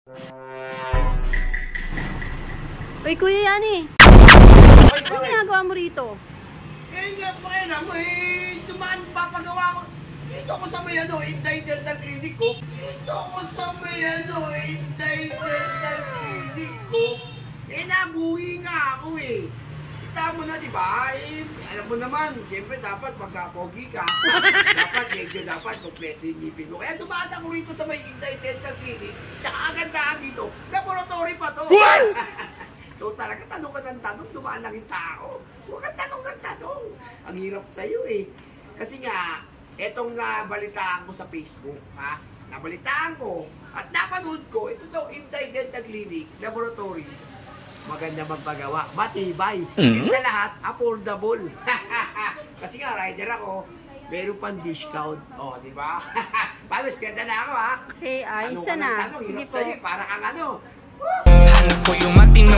Uy, Kuya Yani. Ano ginagawa mo rito? Eh, nga pa kaya lang, dumaan papagawa ko. Dito ako sa may Inday Dental Clinic ko. Dito ako sa may Inday Dental Clinic ko. Nabuhi nga ako Kita mo na, di ba? Alam mo naman, siyempre dapat pagka-pogi ka, dapat kompleto yung ngipin mo. Kaya dumaan ako rito sa may Inday Dental Clinic. Tsaka agad dito, laboratory pa to. So talaga tanong ka ng tanong, dumaan lang yung tao. Huwag kang tanong ng tanong. Ang hirap sa'yo Kasi nga, etong nabalitaan ko sa Facebook, nabalitaan ko at napanood ko, ito daw Inday Dental Clinic, laboratory. Maganda magpagawa, matibay. Sa lahat, affordable. Kasi nga, rider ako, meron pang discount. O, di ba? Paano, skenda na ako Okay, ayos na. Sige po. Para kang Hanap ko yung matino.